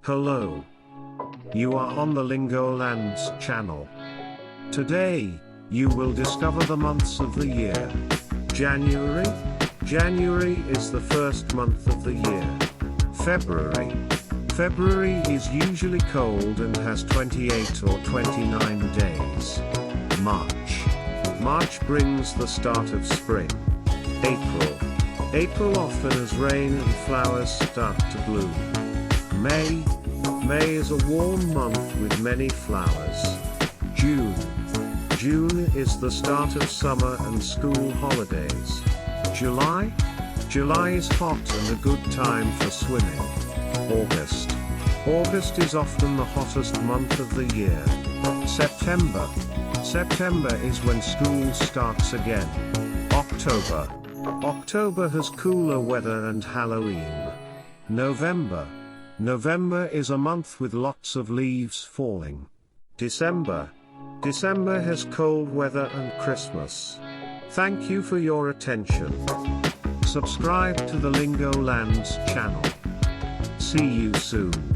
Hello. You are on the Lingolands channel. Today, you will discover the months of the year. January. January is the first month of the year. February. February is usually cold and has 28 or 29 days. March. March brings the start of spring. April. April often has rain and flowers start to bloom. May. May is a warm month with many flowers. June. June is the start of summer and school holidays. July. July is hot and a good time for swimming. August. August is often the hottest month of the year. September. September is when school starts again. October. October has cooler weather and Halloween. November. November is a month with lots of leaves falling. December. December has cold weather and Christmas. Thank you for your attention. Subscribe to the Lingolands channel. See you soon.